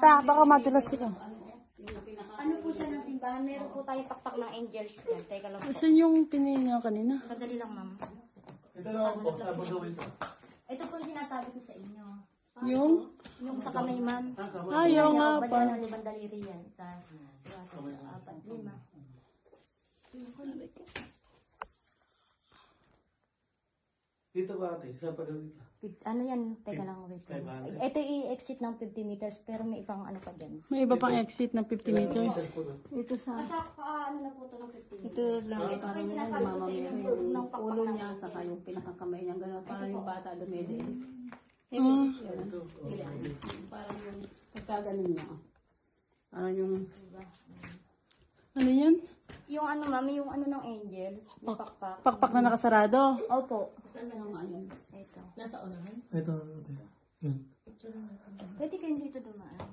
Baka madulas sila. Ano po siya ng simbahan? Meron po tayo pakpak ng angels dyan. Teka lang po. Asan yung pinili niya kanina? Madali lang, ma'am. Ito lang po, sabado ito. Ito po yung sinasabi ko sa inyo. Yung? Yung sa kamay, ma'am. Ayaw nga pa. Balikan ng limang daliri yan. Sa 4, 5. Dito ba ate? Sa pagod dito? Ano yan? Teka lang, wait. Ito i-exit ng 50 meters, pero may ibang ano pa dyan. May iba pang exit ng 50 meters. Ito sa... Ano na po ito ng 50 meters? Ito lang, parang yan, mamamaya yung ulo niya, saka yung pinakakamay niya, gano'n, parang yung bata dumede. Parang yung pagkaganon niya. Parang yung... Ano yan? Yung ano, ma'am, yung ano ng angel, yung pakpak. Pakpak na nakasarado. Opo. Saan na nga yun? Ito. Nasa unahan? Ito ate. Yan. Pwede kayong dito dumaan.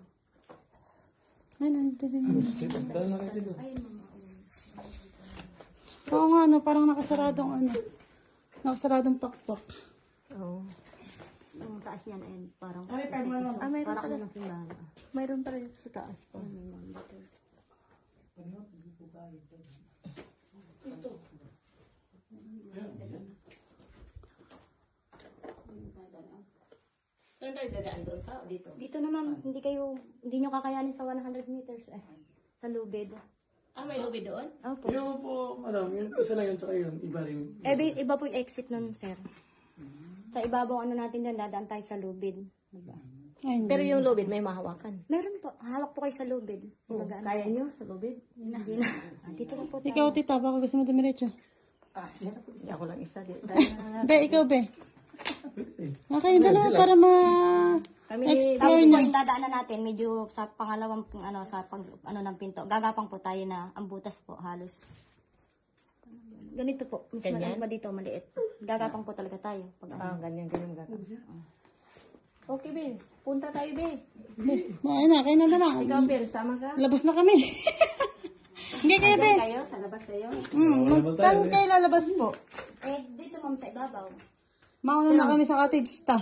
Ay, nandito din. Dahil na kayo dito. Ayun, mama. Oo nga, no, parang nakasaradong ano. Nakasaradong pakpak. Oo. Yung taas niyan ay parang... mayroon Parang ano ng simbahan. Mayroon pa rin sa taas pa. Saan tayo dadaan doon pa o dito? Dito naman, hindi nyo kakayanin sa 100 meters sa lubid. Ah, may lobby doon? Opo. Yung po, yung isa lang yun, tsaka yun, iba rin. Iba po yung exit nun, sir. Sa ibabaw ano natin dyan, dadaan tayo sa lubid. Diba? Ay, hindi. Pero yung lobby may mahawakan. Meron po, hawak po kayo sa lubid. Kaya nyo sa lobby? Hindi na. Dito na po tayo. Ikaw, tita, baka gusto mo dumiretso. Hindi ako lang isa dito. Be, ikaw, be. Okay, dalawa para ma-explore Tapos po niya. yung dadaanan natin, medyo sa pangalawang ng pinto. Gagapang po tayo na ang butas po halos. Ganito po. Mas Ganyan? malaki pa dito, maliit. Gagapang po talaga tayo. Pag Ah, ganyan gata. Okay, be. Punta tayo, be. Ay na, kayo na lang. Ikaw, be, sama ka? Labas na kami. Hindi kayo, be. Kayo, sa labas kayo. Saan kayo lalabas po? dito ma'am sa ibabaw. Mauna na kami sa cottage, ta.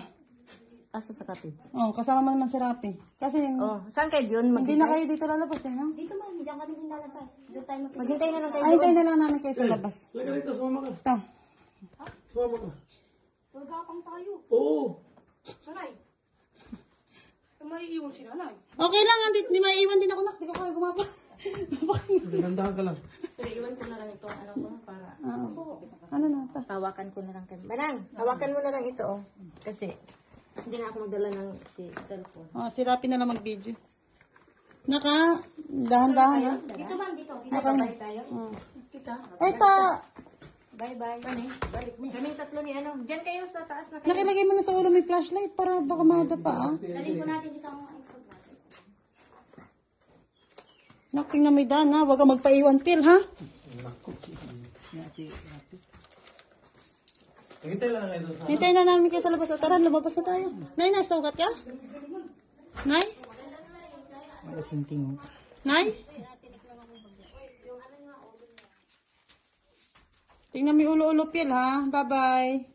Asa sa cottage? Oh, kasama mo naman si Rapi. Kasi Oh, saan kayo yun? hindi na kayo dito lalabas, eh, no? Dito ma'am, diyan kami din lalabas. Doon tayo Maghintay na lang kayo. Ay, tayo na lang namin kayo sa labas. Halika rito, sumama ka. Ta. Sumama ka. Gagapang tayo. Oo. Nanay. May iwan si nanay. Okay lang, hindi maiiwan din ako, nak. Di ko kaya gumapa. Nandahan ka lang. So, iwan ko na lang ito. Ano ko? Para Ano na, ta? hawakan ko na lang kayo. Manang, hawakan mo na lang ito, oh. Kasi, hindi na ako magdala ng cellphone. Oh, si Rapi na lang mag-video. Naka, dahan-dahan, ha? Dito ma'am, dito. Bye tayo. Kita. Eto, Bye-bye. Balik mo. Kaming tatlo ni ano. Diyan kayo sa taas na kayo. nakilagay mo na sa ulo may flashlight para baka madapa, ah. Dalhin po natin isang Nak, tingnan may daan, ha? Huwag kang magpaiwan, Phil, ha? Hintay lang kayo sa... Hintayin na namin kayo sa labas. O, tara, lumabas na tayo. Nay, nasugat ka? Nay? Nay? Tingnan mo yung ulo-ulo, Phil, ha? Bye-bye.